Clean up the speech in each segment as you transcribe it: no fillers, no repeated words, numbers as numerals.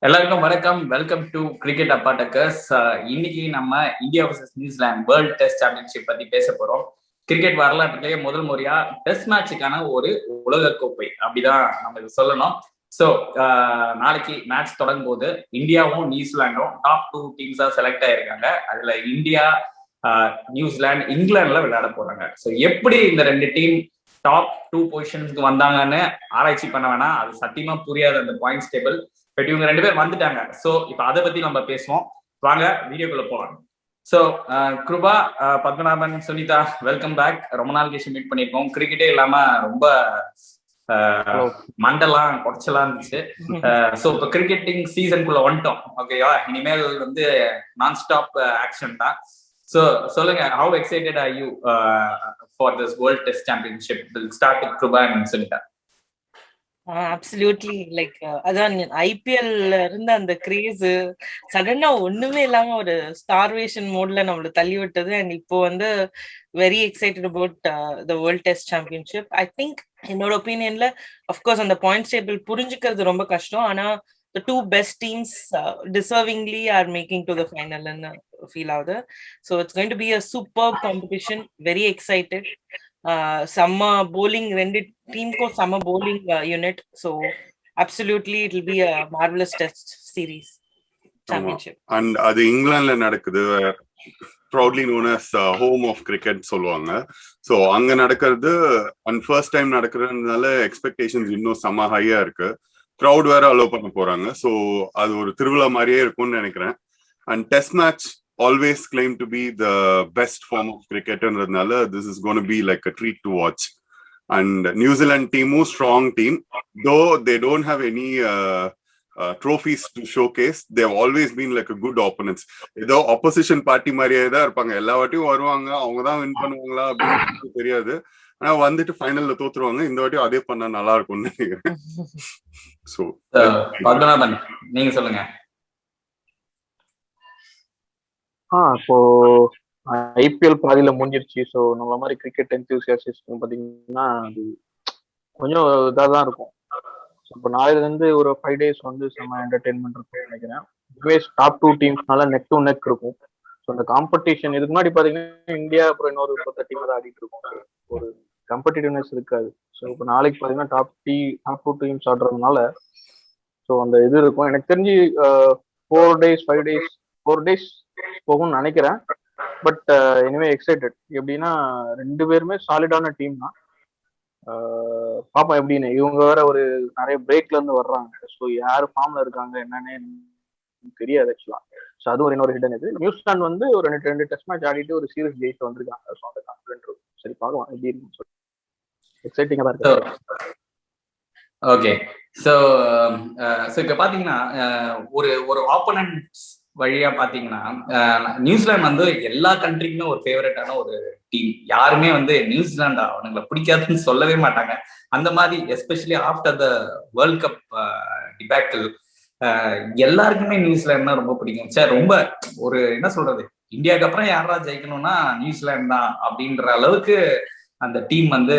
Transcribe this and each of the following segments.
எல்லாருக்கும் வணக்கம். Welcome to cricket அப்பாட்டக்கர்ஸ். இன்னைக்கு நம்ம India versus New Zealand world test championship பத்தி பேச போறோம். கிரிக்கெட் வரலாற்றுலயே முதல் முறையா டெஸ்ட் மேட்சுக்கான ஒரு உலக கோப்பை அப்படிதான் நம்ம இது சொல்லணும். ஸோ நாளைக்கு மேட்ச் தொடங்கும் போது இந்தியாவும் நியூசிலாண்டும் டாப் 2 டீம்ஸா செலக்ட் ஆயிருக்காங்க. அதுல இந்தியா, நியூசிலாந்து, இங்கிலாந்துல விளையாட போறாங்க. ஸோ எப்படி இந்த ரெண்டு டீம் டாப் 2 பொசிஷன்ஸ்க்கு வந்தாங்கன்னு ஆராய்ச்சி பண்ண வேணாம், அது சத்தியமா புரியாது அந்த பாயிண்ட்ஸ் டேபிள். பட் இவங்க ரெண்டு பேர் வந்துட்டாங்க. ஸோ இப்போ அதை பத்தி நம்ம பேசுவோம். வாங்க வீடியோக்குள்ள போகலாம். So Kripa, Padmanabhan, Sunita, welcome back. ரொம்ப நாள் கழிச்சு மீட் பண்ணிருக்கோம். கிரிக்கெட்டே இல்லாம ரொம்ப மண்டெல்லாம் குறைச்சலாம் இருந்துச்சு. ஸோ இப்போ கிரிக்கெட்டிங் சீசனுக்குள்ள வந்துட்டோம். ஓகேவா? இனிமேல் வந்து நான் ஸ்டாப் ஆக்ஷன் தான். ஸோ சொல்லுங்க, how excited are you for this world test championship? Will start with Kripa and Sunita. Absolutely. Like அதான் ஐபிஎல்ல இருந்த அந்த கிரேஸ் சடனா ஒண்ணுமே இல்லாம ஒரு ஸ்டார்வேஷன் மோட்ல நம்மள தள்ளி விட்டது. அண்ட் இப்போ வந்து very excited about the world test championship. I think என்னோட ஒப்பீனியன்ல அஃப்கோர்ஸ் அந்த பாயிண்ட்ஸ் டேபிள் புரிஞ்சுக்கிறது ரொம்ப கஷ்டம். ஆனா the two best teams deservingly are making to the final and feel out there. So it's going to be a superb competition. Very excited. Summer bowling, ரெண்டு டீமுக்கும் summer bowling unit. So absolutely it will be a marvelous test series championship. And அது இங்கிலாந்துல நடக்குது. proudly known as home of cricket சொல்லுவாங்க. So அங்க நடக்கிறது and first time நடக்கிறதுனால expectations இன்னும் செம்ம ஹையா இருக்கு. க்ரௌட் வேற அலோவ் பண்ண போறாங்க. ஸோ அது ஒரு திருவிழா மாதிரியே இருக்கும்னு நினைக்கிறேன். And test match always claim to be the best form of cricket ன்றதுனால this is going to be like a treat to watch. And New Zealand team strong team, though they don't have any trophies to showcase. They have always been like a good opponents. ஏதோ opposition party மாதிரியே தான் இருப்பாங்க. எல்லா வாட்டியும் வருவாங்க, அவங்க தான் win பண்ணுவாங்களா அப்படின்னு தெரியாது. ஆனா வந்துட்டு ஃபைனல்ல தோத்துருவாங்க. இந்த வாட்டியும் அதே பண்ணா நல்லா இருக்கும்னு நினைக்கிறேன். ஸோ பத்மநாபன், நீங்க சொல்லுங்க. இப்போ ஐபிஎல் பாதியில முடிஞ்சிருச்சு. ஸோ நம்ம மாதிரி கிரிக்கெட் என்தூசியாசிஸ்ட் பார்த்தீங்கன்னா அது கொஞ்சம் இதாக தான் இருக்கும். ஸோ இப்போ நாளையில இருந்து ஒரு 5 days வந்து செம்ம என்டர்டெயின்மெண்ட் இருக்கும்னு நினைக்கிறேன். இன்வேஸ் டாப் 2 டீம்ஸ்னால நெக் டு நெக் இருக்கும். ஸோ அந்த காம்படிஷன் இதுக்கு முன்னாடி பார்த்தீங்கன்னா இந்தியா அப்புறம் இன்னொரு 10 டீம் தான் ஆடிட்டு இருக்கும். ஒரு கம்படிட்டிவ்னஸ் இருக்காது. ஸோ இப்போ நாளைக்கு பார்த்தீங்கன்னா டாப் 2 டீம்ஸ் ஆடுறதுனால ஸோ அந்த இது இருக்கும். எனக்கு தெரிஞ்சு 4 days போகும்னு நினைக்கிறேன். But anyway excited. எப்படின்னா ரெண்டு பேருமே சாலிடான டீம் தான். பாப்பா எப்படின்னு இவங்க வேற ஒரு நிறைய பிரேக்ல இருந்து வர்றாங்க. ஸோ யாரு ஃபார்ம்ல இருக்காங்க என்னன்னு தெரியாது ஆக்சுவலா. ஸோ அது ஒரு இன்னொரு ஹிடன் இது. நியூசிலாந்து வந்து ஒரு ரெண்டு டெஸ்ட் மேட்ச் ஆடிட்டு ஒரு சீரிஸ் ஜெயிச்சு வந்திருக்காங்க. ஸோ அந்த கான்ஃபிடென்ட் இருக்கும். சரி பார்க்கலாம் எப்படி இருக்குன்னு சொல்லி எக்ஸைட்டிங்கா தான் இருக்கு. ஓகே. ஸோ இப்போ பாத்தீங்கன்னா ஒரு ஆப்போனன்ட் வழியா பாத்தீங்கன்னா நியூசிலாந்து வந்து எல்லா கண்ட்ரிக்குமே ஒரு ஃபேவரட்டான ஒரு டீம். யாருமே வந்து நியூசிலாந்து அவனுங்களை பிடிக்காதுன்னு சொல்லவே மாட்டாங்க. அந்த மாதிரி especially after the world cup debacle எல்லாருக்குமே நியூசிலாந்து ரொம்ப பிடிக்கும். சார் ரொம்ப ஒரு என்ன சொல்றது, இந்தியாவுக்கு அப்புறம் யாரா ஜெயிக்கணும்னா நியூசிலாந்து தான் அப்படின்ற அளவுக்கு அந்த டீம் வந்து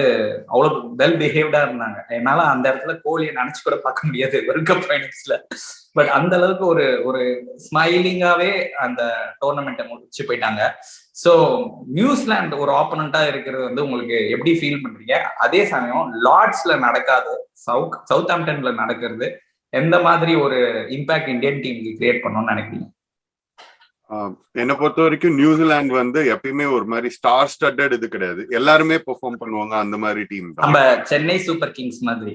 அவ்வளவு வெல் பிஹேவ்டா இருந்தாங்க. என்னால அந்த இடத்துல கோலியை நினைச்சு கூட பார்க்க முடியாது வேர்ல்ட் கப் ஃபைனல்ஸ்ல. பட் அந்த அளவுக்கு ஒரு ஸ்மைலிங்காவே அந்த டோர்னமெண்ட்டை முடிச்சு போயிட்டாங்க. ஸோ நியூசிலாந்து ஒரு ஆப்போனண்டா இருக்கிறது வந்து உங்களுக்கு எப்படி ஃபீல் பண்றீங்க? அதே சமயம் லார்ட்ஸ்ல நடக்காது, சவுத் ஆம்ப்டன்ல நடக்கிறது எந்த மாதிரி ஒரு இம்பாக்ட் இந்தியன் டீமுக்கு கிரியேட் பண்ணணும்னு நினைக்கிறீங்க? என்னை பொறுத்த வரைக்கும் நியூசிலாந்து வந்து எப்பயுமே ஒரு மாதிரி ஸ்டார் ஸ்டட்டட் இது கிடையாது. எல்லாருமே பெர்ஃபார்ம் பண்ணுவாங்க. அந்த மாதிரி டீம் தான் நம்ம சென்னை சூப்பர் கிங்ஸ் மாதிரி.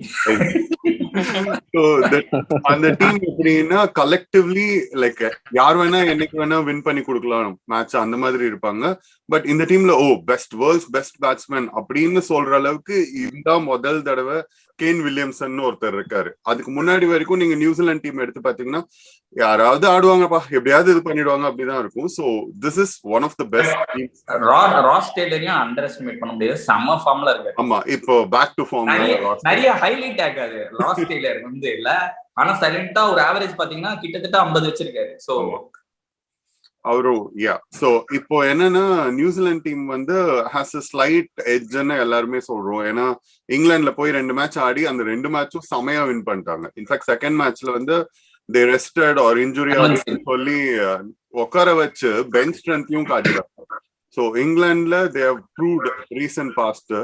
அந்த டீம் எப்படின்னா கலெக்டிவ்லி லைக் யார் வேணா என்னைக்கு வேணா வின் பண்ணி கொடுக்கலாம் மேட்ச் அந்த மாதிரி இருப்பாங்க. பட் இந்த டீம்ல பெஸ்ட் வேர்ல்ட்ஸ் பெஸ்ட் பேட்ஸ்மேன் அப்படின்னு சொல்ற அளவுக்கு இந்த முதல் தடவை கேன் வில்லியம்சன் ஒருத்தர் இருக்காரு. அதுக்கு முன்னாடி வரைக்கும் நீங்க நியூசிலாந்து டீம் எடுத்து பாத்தீங்கன்னா யாராவது ஆடுவாங்கப்பா, எப்படியாவது இது பண்ணிடுவாங்க அப்படிதான் இருக்கும். So this is one of the best teams. Ross டெய்லரையும் அண்டர் எஸ்டிமேட் பண்ண முடியாது. செம்ம ஃபார்ம்ல இருக்காரு. ஆமா, இப்போ பேக் டு ஃபார்ம். நிறைய ஹைலைட் ஆகாது ராஸ் டெய்லர் வந்து இல்ல, ஆனா சைலண்டா ஒரு ஆவரேஜ் பாத்தீங்கன்னா கிட்டத்தட்ட 50 வச்சிருக்காரு. சோ அவரும் சோ இப்போ என்னன்னா நியூசிலாந்து டீம் வந்து ஹாஸ் அ ஸ்லைட் எட்ஜ்னு எல்லாருமே சொல்றோம். ஏன்னா இங்கிலாந்துல போய் 2 மேட்ச் ஆடி அந்த 2 மேட்சும் செமையா வின் பண்ணிட்டாங்க. இன்ஃபேக்ட் செகண்ட் மேட்ச்ல வந்து they rested or injury Convincing. சொல்லி உட்கார வச்சு பெஞ்ச் ஸ்ட்ரென்த்தையும் காட்டிடுறாங்க. ஸோ இங்கிலாந்துல they have proved recent past.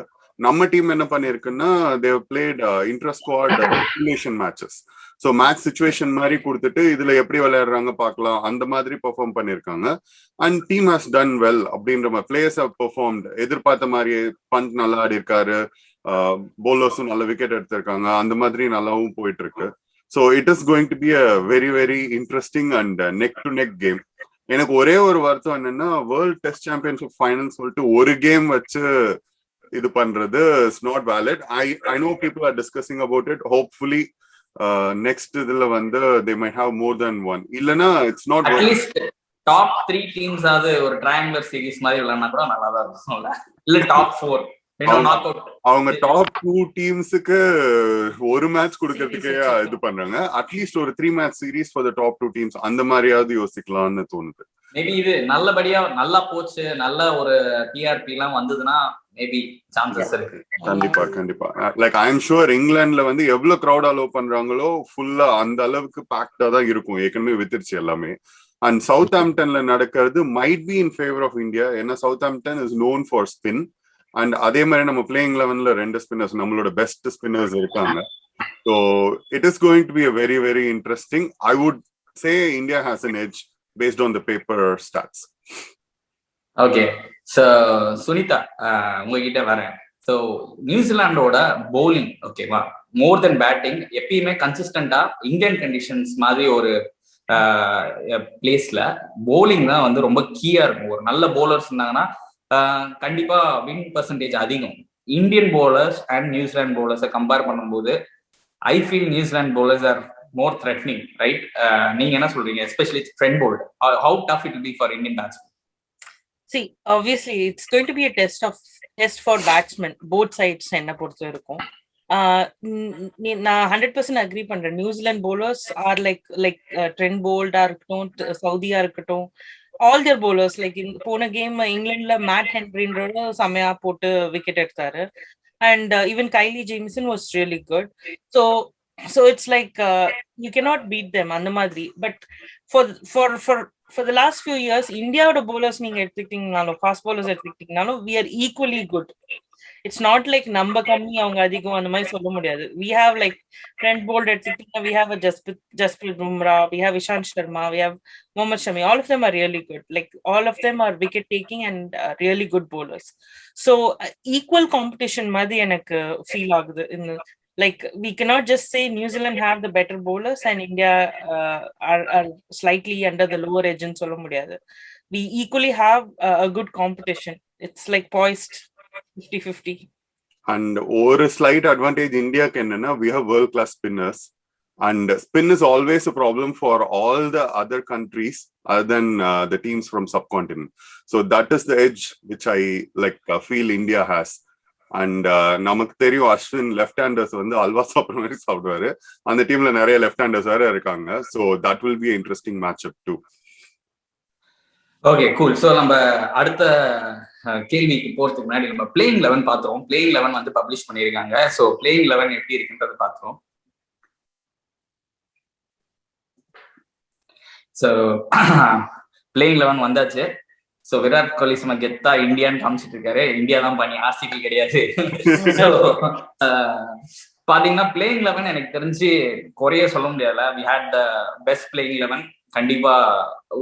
நம்ம டீம் என்ன பண்ணிருக்குன்னா they have played inter squad simulation matches. So match situation மாதிரி கொடுத்துட்டு இதுல எப்படி விளையாடுறாங்க பார்க்கலாம் அந்த மாதிரி பெர்ஃபார்ம் பண்ணிருக்காங்க. And team has done well அப்படின்ற மாதிரி பிளேயர்ஸ் ஹவ் பெர்ஃபார்ம்ட். எதிர்பார்த்த மாதிரி பண்ட் நல்லா ஆடி இருக்காரு, bowlers-உம் நல்ல விக்கெட் எடுத்திருக்காங்க, அந்த மாதிரி நல்லாவும் போயிட்டு இருக்கு. So it is going to be a very very interesting and neck to neck game. எனக்கு ஒரே ஒரு வருத்தம் என்னன்னா வேர்ல்ட் டெஸ்ட் சாம்பியன்ஷிப் ஃபைனல் சொல்லிட்டு ஒரு கேம் வச்சு இது பண்றது is not valid. I know people are discussing about it. Hopefully next இதுல வந்து they might have more than one. இல்லனா it's not at least top 3 teams ஆவது ஒரு ட்ரையாங்குலர் சீரிஸ் மாதிரி விளையாடினா கூட நல்லா தான் இருக்கும்ல. இல்ல டாப் 4 நாக் அவுட். அவங்க டாப் 2 டீம்ஸுக்கு ஒரு மேட்ச் கொடுக்கறதுக்கே இது பண்றாங்க. அட்லீஸ்ட் ஒரு 3 match series for the top 2 teams அந்த மாதிரியாவது யோசிக்கலாம்னு தோணுது. மேபி இது நல்லபடியா நல்லா போச்சு, நல்ல ஒரு டிஆர்பி எல்லாம் வந்ததுன்னா மேபி சான்சஸ் இருக்கு. கண்டிப்பா கண்டிப்பா. லைக் ஐ எம் ஷூர் இங்கிலாந்துல வந்து எவ்வளவு கிரௌட் அலோவ் பண்றாங்களோ ஃபுல்லா அந்த அளவுக்கு பேக்டா தான் இருக்கும். ஏற்கனவே வித்துருச்சு எல்லாமே. அண்ட் சவுத் ஆம்டன்ல நடக்கிறது might be in favour of India. ஏன்னா Southampton is known for spin. And அதே மாதிரி நம்ம பிளேயிங் 11ல 2 ஸ்பின்னர்ஸ் நம்மளோட பெஸ்ட் ஸ்பின்னர்ஸ் இருக்காங்க. So it is going to be a very very interesting. I would say India has an edge based on the paper stats. Okay, so Sunitha உங்ககிட்ட வரேன். So நியூசிலாண்டோட bowling ஓகேவா, மோர் தென் batting எப்பயுமே கன்சிஸ்டண்டா Indian conditions மாதிரி ஒரு பிளேஸ்ல bowling தான் வந்து ரொம்ப கீயா இருக்கும். ஒரு நல்ல பவுலர்ஸ் இருந்தாங்கன்னா கண்டிப்பா வின் பர்சன்டேஜ் அதிகம். இந்தியன் பவுலர்ஸ் அண்ட் நியூசிலாந்து பவுலர்ஸை கம்பேர் பண்ணும்போது I feel New Zealand bowlers are more threatening, right? நீங்க என்ன சொல்றீங்க? Especially Trent Bolt. How tough it will be for Indian batsmen? See, obviously it's going to be a test for batsmen both sides. என்ன பொறுத்த இருக்கும் நான் 100% agri பண்றேன். New Zealand bowlers are like Trent Bolt இருக்கட்டும், சவுதியா இருக்கட்டும், all their bowlers like in போன game இங்கிலாந்துல mat ஹென்ரின்றோட செமையா போட்டு விக்கெட் எடுத்தாரு. And even Kylie Jamieson was really good. So it's like you cannot beat them அந்த மாதிரி. But for the last few years இந்தியாவோட bowlers நீங்க எடுத்துக்கிட்டீங்கனாலும் ஃபாஸ்ட் bowlers எடுத்துக்கிட்டீங்கனாலும் we are equally good. It's not like நம்ம கம்மி அவங்க அதிகம் அந்த மாதிரி சொல்ல முடியாது. We have like Trent Bolt எடுத்துக்கிட்டீங்கன்னா we have a Jasprit Bumrah, we have Ishant Sharma, we have Mohammad Shami. All of them are really good. Like all of them are wicket taking and really good bowlers. So equal competition மாதிரி எனக்கு feel ஆகுது. Like we cannot just say New Zealand have the better bowlers and India are slightly under the lower edge and சொல்ல முடியாது. We equally have a good competition. It's like poised 50-50. And ஒரு slight advantage இந்தியாக்கு என்னன்னா we have world class spinners and spin is always a problem for all the other countries other than the teams from subcontinent. So that is the edge which I like feel India has. And நமக்கு தெரியும் Ashwin left handers வந்து அல்வா சாப்பிட்ற மாதிரி சாப்பிடுவாரு. அந்த டீம்ல நிறைய left handers வேற இருக்காங்க. So that will be interesting match up too. Okay, cool. So நம்ம அடுத்த கேள்விக்கு போறதுக்கு முன்னாடி நம்ம பிளேயிங் 11 பார்த்தோம். பிளேயிங் 11 வந்து பப்ளிஷ் பண்ணியிருக்காங்க. ஸோ பிளேயிங் 11 எப்படி இருக்குன்றது பார்த்தோம். ஸோ பிளேயிங் 11 வந்தாச்சு. ஸோ விராட் கோலி சும்மா கெத்தா இந்தியான்னு காமிச்சிட்டு இருக்காரு. இந்தியா தான் பண்ணி ஆர்சிபி கிடையாது. ஸோ பாத்தீங்கன்னா பிளேயிங் 11 எனக்கு தெரிஞ்சு குறைய சொல்ல முடியாதுல. We had the best playing 11. கண்டிப்பா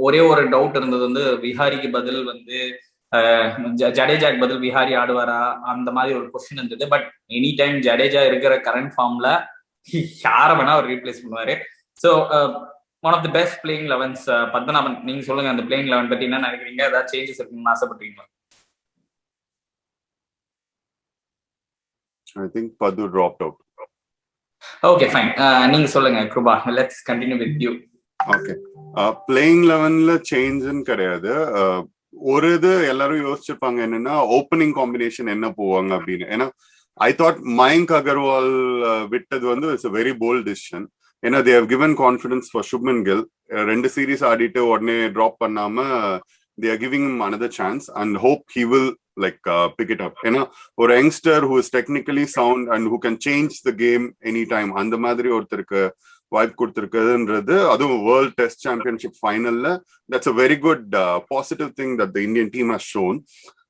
ஒரே ஒரு டவுட் இருந்தது வந்து விஹாரிக்கு பதில் வந்து ஜடேஜாக்கு பதில் விஹாரி ஆடுவாரா அந்த மாதிரி ஒரு கொஸ்டின் இருந்தது. பட் எனி டைம் ஜடேஜா இருக்கிற கரண்ட் ஃபார்ம்ல யாரை வேணா அவர் ரீப்ளேஸ் பண்ணுவாரு. So one of the best playing 11s. Padmanabhan, நீங்க சொல்லுங்க அந்த பிளேயிங் 11 பத்தி என்ன நினைக்கிறீங்க? ஏதாவது சேஞ்சஸ் இருக்குன்னு ஆசைப்பட்டீங்களா? I think Padu dropped out. Okay, fine. நீங்க சொல்லுங்க Kirupa. Let's continue with you. Okay. Playing 11ல சேஞ்சுன்னு கிடையாது. ஒரு இது எல்லாரும் யோசிச்சிருப்பாங்க என்னன்னா ஓப்பனிங் காம்பினேஷன் என்ன போவாங்க அப்படின்னு. ஏன்னா ஐ தாட் மயங்க் அகர்வால் விட்டது வந்து it's a very bold decision. ஏன்னா they have given confidence for Shubman Gill. 2 series ஆடிட்டு உடனே ட்ராப் பண்ணாம they are giving him another chance and hope he will like pick it up. ஏன்னா ஒரு youngster who is technically sound and who can change the game anytime அந்த மாதிரி ஒருத்தருக்கு வாய்ப்பு கொடுத்திருக்குதுன்றது, அதுவும் வேர்ல்ட் டெஸ்ட் சாம்பியன்ஷிப் ஃபைனல்ல, that's a very good positive thing that the Indian team has shown.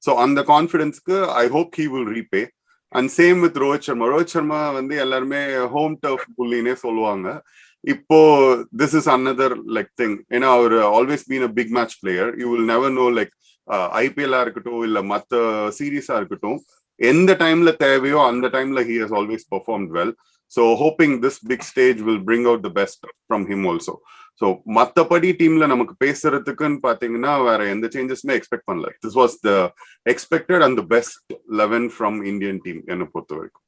So அந்த கான்ஃபிடன்ஸ்க்கு I hope he will repay. And same with Rohit Sharma. Rohit Sharma வந்து எல்லாருமே ஹோம் டர்ஃப் புல்லினே சொல்லுவாங்க. இப்போ this is another like thing. ஏன்னா அவர் always been a big match player. You will never know, like ஐபிஎல்லா இருக்கட்டும் இல்ல மற்ற சீரீஸா இருக்கட்டும், எந்த டைம்ல தேவையோ அந்த டைம்ல he has always performed well. So hoping this big stage will bring out the best from him also. So மத்தபடி டீம்ல நமக்கு பேசுறதுக்குன்னு பாத்தீங்கன்னா வேற எந்த சேஞ்சஸ்மே எக்ஸ்பெக்ட் பண்ணல. This was the expected and the best 11 from Indian team என்ன பொறுத்த வரைக்கும்.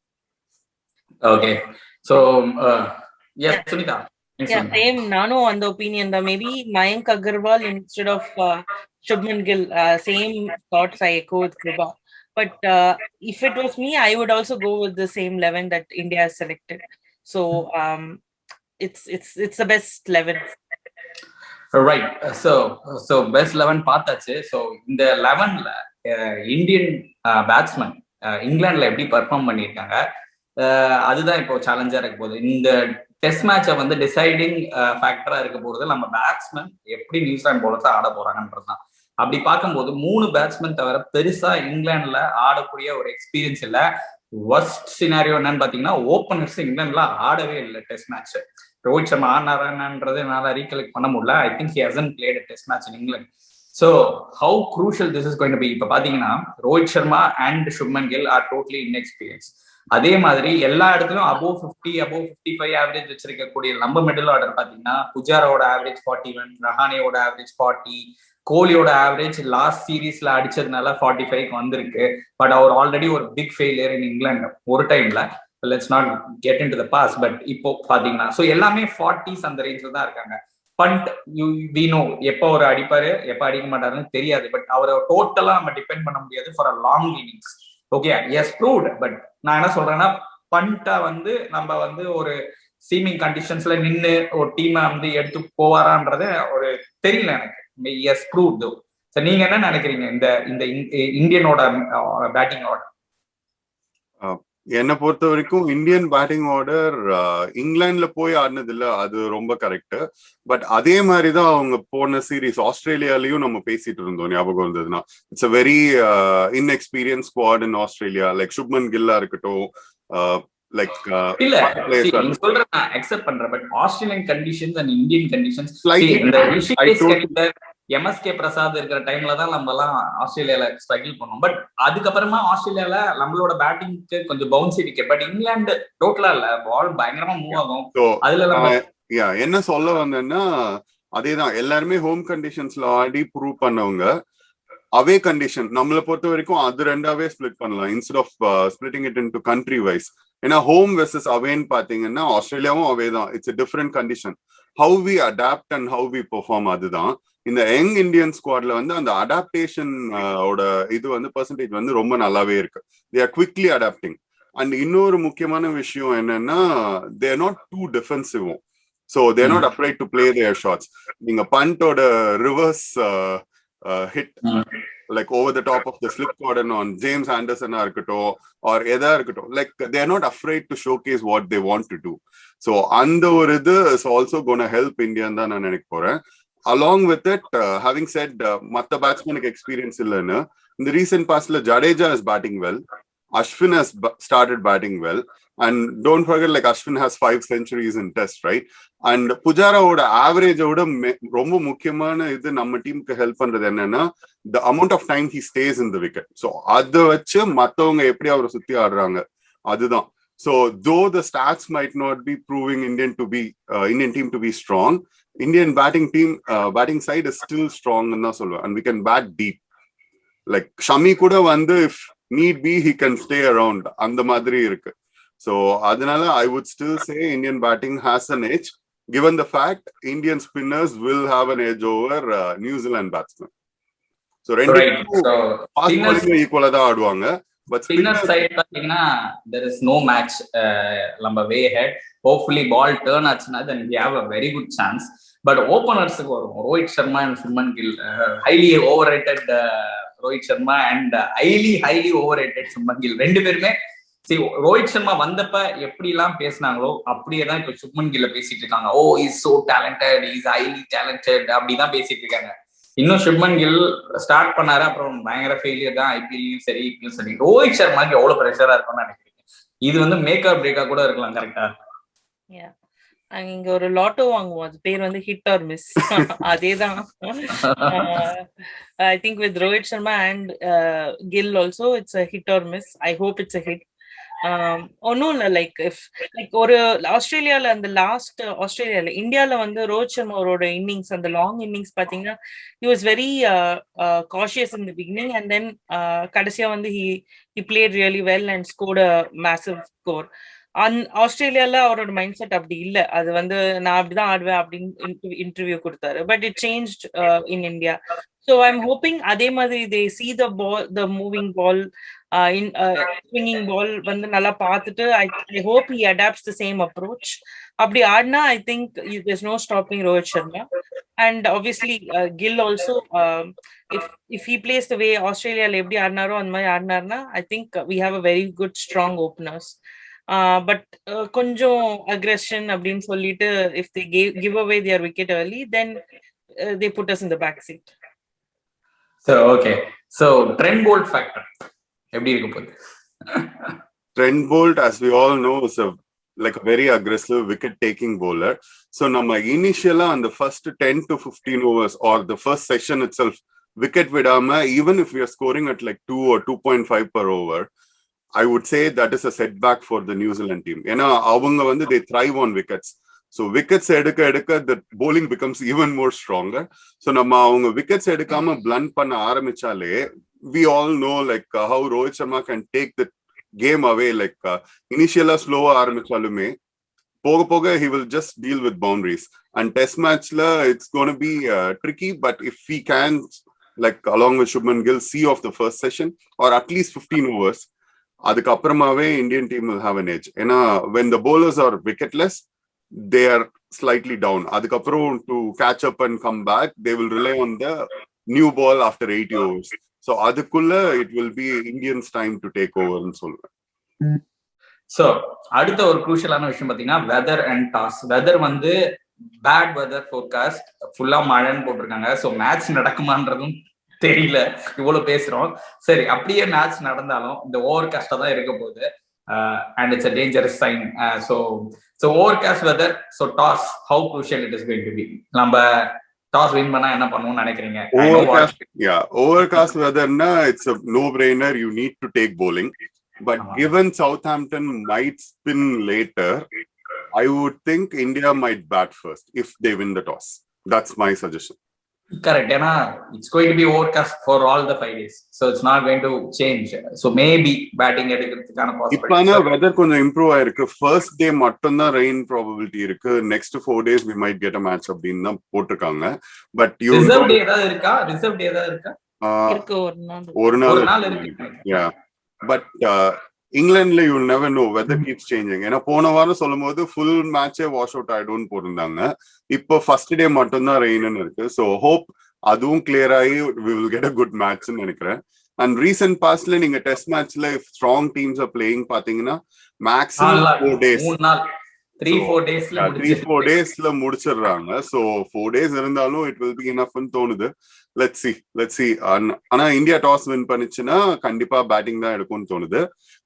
Okay, so yes Sunita. Yeah, same. நானும் அந்த ஒப்பீனியன் தான். Maybe Mayank Agarwal instead of Shubman Gill. Same thoughts I echo with Kripa. But if it was me, I would also go with the same 11 that India has selected. So it's the best 11. Right. So best 11 பார்த்தாச்சு. So இந்த 11ல Indian batsman இங்கிலாந்துல எப்படி perform பண்ணியிருக்காங்க, அதுதான் இப்போ சேலஞ்சா இருக்க போகுது. இந்த டெஸ்ட் மேட்சை வந்து டிசைடிங் ஃபேக்டரா இருக்க போறது நம்ம பேட்ஸ்மேன் எப்படி நியூசிலாந்து போலர்ஸ் ஆட போறாங்கன்றதுதான். அப்படி பார்க்கும்போது 3 பேட்ஸ்மேன் தவிர பெருசா இங்கிலாந்துல ஆடக்கூடிய ஒரு எக்ஸ்பீரியன்ஸ் இல்ல. வர்ஸ்ட் சினாரியோ என்னன்னு பாத்தீங்கன்னா, ஓப்பனர்ஸ் இங்கிலாந்துல ஆடவே இல்லை டெஸ்ட் மேட்ச். ரோஹித் சர்மா ஆனாரான்றது என்னால ரீகலெக்ட் பண்ண முடியல. I think he hasn't played test match in England. So how crucial this is going to be. இப்போ பாத்தீங்கன்னா Rohit Sharma and Shubman Gill are totally inexperience. அதே மாதிரி எல்லா இடத்துலயும் above 50 above 55 ஆவரேஜ் வச்சிருக்கக்கூடிய நம்ம மிடில் ஆர்டர் பாத்தீங்கன்னா, புஜாராவோட ஆவரேஜ் 41, ரஹானேயோட ஆவரேஜ் 40, கோலியோட ஆவரேஜ் லாஸ்ட் சீரீஸ்ல அடிச்சதுனால 45 வந்திருக்கு. பட் அவர் ஆல்ரெடி ஒரு பிக் ஃபெயிலியர் இன் இங்கிலாந்து ஒரு டைம்ல. Let's not get into the past. But இப்போ பாத்தீங்கன்னா ஸோ எல்லாமே 40s அந்த ரேஞ்சில் தான் இருக்காங்க. பண்ட் வி நோ எப்போ அவர் அடிப்பாரு எப்போ அடிக்க மாட்டாருன்னு தெரியாது. பட் அவரை டோட்டலா நம்ம டிபெண்ட் பண்ண முடியாது for a long innings. Okay, yes proved. But நான் என்ன சொல்றேன்னா, பண்ட்டை வந்து நம்ம வந்து ஒரு சீமிங் கண்டிஷன்ஸ்ல நின்று ஒரு டீமை வந்து எடுத்து போவாரான்றது ஒரு தெரியல எனக்கு. எஸ் ப்ரூவ்ட் தோ. சோ நீங்க என்ன நினைக்கிறீங்க இந்த இந்தியனோட பேட்டிங் ஆர்டர்? என்னை பொறுத்த வரைக்கும் இந்தியன் பேட்டிங் ஆர்டர் இங்கிலாந்துல போய் ஆடினது இல்ல, அது ரொம்ப கரெக்ட். பட் அதே மாதிரிதான் அவங்க போன சீரீஸ் ஆஸ்திரேலியாலையும் நம்ம பேசிட்டு இருந்தோம், ஞாபகம் இருந்ததுன்னா. It's a very inexperience squad in Australia. Like Shubman கில்லா இருக்கட்டும், லைக் இல்ல நீங்க சொல்ற நான் அக்செப்ட் பண்றேன். But Australian conditions and Indian conditions, இந்த எம்எஸ்கே பிரசாத் இருக்கிற டைம்ல தான் நம்ம எல்லாம் ஆஸ்திரேலியால ஸ்ட்ரகிள் பண்ணோம். பட் அதுக்கப்புறமா ஆஸ்திரேலியால நம்மளோட பேட்டிங்க்கு கொஞ்சம் பவுன்சி இருக்கு. பட் இங்கிலாந்து டோட்டலா இல்ல, பால் பயங்கரமா மூவ் ஆகும். அதுல என்ன சொல்ல வந்தேன்னா, அதேதான் எல்லாருமே ஹோம் கண்டிஷன்ஸ்ல ஆடி ப்ரூவ் பண்ணவங்க. அவே கண்டிஷன் நம்மளை பொறுத்த வரைக்கும் அது ரெண்டாவே ஸ்பிளிட் பண்ணலாம் instead of splitting it into country wise. ஏன்னா ஹோம் வெர்சஸ் அவேன்னு பாத்தீங்கன்னா ஆஸ்திரேலியாவும் அவே தான். It's a different condition. How we adapt and how we perform, அதுதான். இந்த யங் இந்தியன் ஸ்குவாட்ல வந்து அந்த அடாப்டேஷன் ஓட இது வந்து பெர்சன்டேஜ் வந்து ரொம்ப நல்லாவே இருக்கு. they are quickly adapting. And இன்னொரு முக்கியமான விஷயம் என்னன்னா, they are not too defensive. So they are not afraid to play their shots. நீங்க பண்டோட reverse hit like over the top of the slip cordon on James Anderson இருக்கட்டும் or எதா இருக்கட்டும், like they are not afraid to showcase what they want to do. So அந்த ஒரு இது is also gonna help India தான் நான் நினைக்க போறேன். Along with it, having said மத்த பேட்ஸ்மேனுக்கு எக்ஸ்பீரியன்ஸ் இல்லைன்னு, இந்த ரீசென்ட் பாஸ்ட்ல Jadeja is batting well, Ashwin has started batting well, and don't forget like Ashwin has 5 centuries in test, right? And புஜாராவோட ஆவரேஜோட ரொம்ப முக்கியமான இது நம்ம டீமுக்கு ஹெல்ப் பண்றது என்னன்னா, the amount of time he stays in the wicket. So அதை வச்சு மத்தவங்க எப்படி அவரை சுத்தி ஆடுறாங்க அதுதான். So though the stats might not be proving Indian team to be strong, Indian batting side is still strong ன்னு தான் சொல்லுவேன். And we can bat deep. Like Shami கூட வந்து if need be he can stay around, அந்த மாதிரி இருக்கு. So அதனால I would still say Indian batting has an edge, given the fact Indian spinners will have an edge over New Zealand batsmen. So ரெண்டு ஈக்குவலா தான் ஆடுவாங்க. But spinner side பாத்தீங்கன்னா there is no match. நம்ம way ahead. Hopefully ball turn ஆச்சுன்னா then we have a very good chance. But openersக்கு வரும். Rohit Sharma and Suman Gill, highly overrated Rohit Sharma and highly overrated Suman Gill, ரெண்டு பேருமே ரோஹித் சர்மா வந்தப்ப எப்படி எல்லாம் பேசினாங்களோ அப்படியே தான் இப்ப சுப்மன் கில்ல பேசிட்டு இருக்காங்க. Oh is so talented, is highly talented அப்படிதான் பேசிட்டு இருக்காங்க. இன்னும் சுப்மன் கில் ஸ்டார்ட் பண்ணாரு, அப்புறம் பயங்கர ஃபெயிலியர் தான் ஐபிஎல்லையும் சரி இப்பயும் சரி. ரோஹித் சர்மாக்கு எவ்வளவு ப்ரெஷரா இருக்கும்னு நினைக்கிறீங்க? இது வந்து மேக்கா பிரேக்கா கூட இருக்கலாம். கரெக்டா? இங்க ஒரு லாட்டோ வாங்குவோம், அது பேர் வந்து ஹிட் ஆர் மிஸ். அதேதான். I think with Rohit Sharma and Gill also it's a hit or miss. I hope it's a hit. ஒன்னும் இல்ல, லைக் ஒரு ஆஸ்திரேலியால அந்த லாஸ்ட் ஆஸ்திரேலியால இந்தியால வந்து ரோஹித் சர்மா அவரோட இன்னிங்ஸ், அந்த லாங் இன்னிங்ஸ் பாத்தீங்கன்னா he was very cautious in the beginning and then கடைசியா வந்து he played really well and scored a massive score. ஆஸ்திரேலியால அவரோட மைண்ட் செட் அப்படி இல்ல, அது வந்து நான் அப்படிதான் ஆடுவேன் அப்படின்னு இன்டர்வியூ கொடுத்தாரு. But it changed in India. So I'm hoping அதே மாதிரி they see the ball, the moving ball, swinging ball வந்து நல்லா பார்த்துட்டு I hope he adapts the same approach. அப்படி ஆடினா I think there's no stopping Rohit Sharma. And obviously Gill also, if he plays the way ஆஸ்திரேலியால எப்படி ஆடினாரோ அந்த மாதிரி ஆடினார்னா I think we have a very good strong openers. But கொஞ்சம் aggression அப்படின்னு சொல்லிட்டு if they give away their wicket early, then they put us in the back seat. So okay, so Trent Bolt factor எப்படி இருக்க போகுது? Trent Bolt, as we all know, is a very aggressive wicket taking bowler. So நம்ம initially on the first 10 to 15 overs or the first session itself wicket vidama, even if we are scoring at like 2 or 2.5 per over, I would say that is a setback for the New Zealand team. ஏன்னா அவங்க வந்து they thrive on wickets. So wickets எடுக்க the bowling becomes even more stronger. So நம்ம அவங்க wickets எடுக்காம blunt பண்ண ஆரம்பிச்சாலே we all know like how Rohit Sharma can take the game away. Like initially slow ஆரம்பிச்சாலுமே போக போக he will just deal with boundaries. And test matchல it's going to be tricky, but if he can, like along with Shubman Gill, see off the first session or at least 15 overs, அதுக்கு அப்புறமாவே Indian team will have an edge. ஏன்னா when the bowlers are wicketless, they are slightly down. அதுக்கப்புறம் to catch up and come back, they will rely on the new ball after 80 overs. So அதுக்குள்ள it will be Indians time to take over ன்னு சொல்றேன். So அடுத்த ஒரு குரூஷியலான விஷயம் பாத்தீங்கன்னா weather and toss. Weather வந்து bad weather forecast, ஃபுல்லா மழைன்னு போட்டிருக்காங்க. ஸோ மேட்ச் நடக்குமான்றதும் தெரியல, இவ்வளவு பேசுறோம். சரி, அப்படியே மேட்ச் நடந்தாலும் இந்த ஓவர் காஸ்டா தான் இருக்க போகுது. And it's a dangerous sign. So overcast weather, so toss, how crucial it is going to be? நம்ம டாஸ் வின் பண்ணா என்ன பண்ணுவோம்னு நினைக்கிறீங்க? Overcast weather na it's a no brainer, you need to take bowling. But given Southampton might spin later, I would think India might bat first if they win the toss. That's my suggestion. Correct. ஏன்னா it's going to be overcast for all the 5 days, so it's not going to change. So maybe batting எடுக்கிறதுக்கான possibility. இப்பனா weather கொஞ்சம் improve ஆயிருக்கு. First day மட்டும் தான் rain probability இருக்கு. Next 4 days we might get a match அப்படின்னு தான் போட்டுருக்காங்க. But you reserve day ஏதாவது இருக்கா? reserve day ஏதாவது இருக்கா? இருக்கு, ஒரு நாள் இருக்கு. Yeah, but இங்கிலாந்துல you never know, weather keeps changing. ஏன்னா போன வாரம் சொல்லும் போது ஃபுல் மேட்சே வாஷ் அவுட் ஆயிடும்னு போட்டிருந்தாங்க. இப்போ ஃபர்ஸ்ட் டே மட்டும் தான் ரெயின்னு இருக்கு. ஸோ ஹோப் அதுவும் கிளியர் ஆகி we will get a good matchன்னு நினைக்கிறேன். அண்ட் ரீசன்ட் பாஸ்ட்ல நீங்க டெஸ்ட் மேட்ச்ல ஸ்ட்ராங் டீம்ஸ் ஆர் பிளேயிங் பாத்தீங்கன்னா மேக்ஸிமம் 4 days, 3-4 daysல முடிச்சிடுறாங்க. ஸோ 4 days இருந்தாலும் இட் வில் பி எனஃப்னு தோணுது. Let's see. ஆனா இந்தியா டாஸ் வின் பண்ணிச்சுன்னா கண்டிப்பா பேட்டிங் தான் எடுக்கும்னு தோணுது.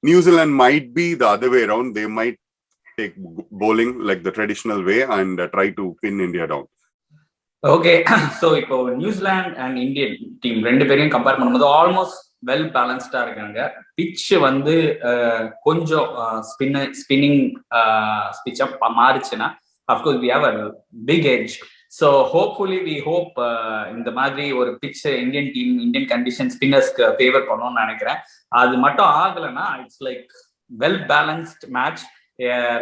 New Zealand might be the other way around. They might take bowling like the traditional way and try to pin India down. Okay, so இப்போ New Zealand and Indian team ரெண்டு பேரையும் compare பண்ணும்போது almost well பேலன்ஸ்டா இருக்காங்க. Pitch வந்து கொஞ்சம் spinning பிட்சா மாறிச்சுன்னா of course we have a big edge. So hopefully we hope இந்த மாதிரி ஒரு pitch Indian team Indian condition ஸ்பின்னர்ஸ்க்கு ஃபேவர் பண்ணணும்னு நினைக்கிறேன். அது மட்டும் ஆகலைன்னா it's like well balanced match.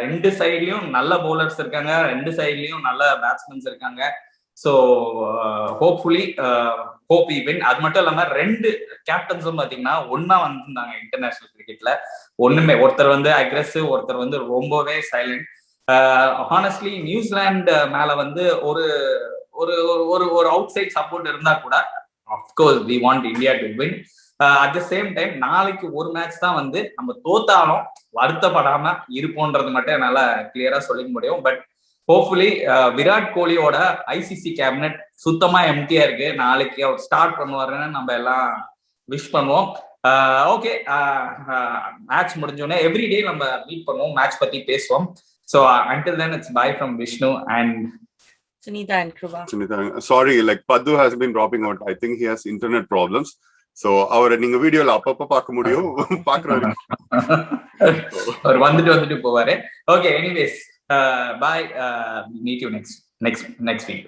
ரெண்டு சைட்லயும் நல்ல பவுலர்ஸ் இருக்காங்க, ரெண்டு சைட்லயும் நல்ல பேட்ஸ்மேன்ஸ் இருக்காங்க. So hopefully hope we win. அது மட்டும் இல்லாம ரெண்டு கேப்டன்ஸும் பாத்தீங்கன்னா ஒன்னா வந்திருந்தாங்க இன்டர்நேஷனல் கிரிக்கெட்ல. ஒண்ணுமே, ஒருத்தர் வந்து அக்ரெசிவ், ஒருத்தர் வந்து ரொம்பவே சைலண்ட். ஹானஸ்ட்லி நியூசிலாந்து மேல வந்து ஒரு ஒரு ஒரு ஒரு அவுட் சைட் சப்போர்ட் இருந்தா கூட of course we want India to win. At the same time நாளைக்கு ஒரு மேட்ச் தான் வந்து நம்ம தோத்தாலும் வருத்தப்படாம இருப்போன்றது மட்டும் என்னால கிளியரா சொல்லிக்க முடியும். பட் ஹோப்ஃபுல்லி விராட் கோலியோட ஐசிசி கேபினட் சுத்தமா எம்டியா இருக்கு. நாளைக்கு அவர் ஸ்டார்ட் பண்ணுவாருன்னு நம்ம எல்லாம் விஷ் பண்ணுவோம். ஓகே, மேட்ச் முடிஞ்சோடனே எவ்ரிடே நம்ம மீட் பண்ணுவோம், மேட்ச் பத்தி பேசுவோம். So until then it's bye from Vishnu and Sunitha and Kruba. Sunitha, sorry, like Paddu has been dropping out. I think he has internet problems. So அவரை நீங்க வீடியோல அப்பப்ப பார்க்க முடியும், பாக்குறாரு. அவர் வந்துட்டு போவாரு. Okay, anyways, bye. Meet you next week.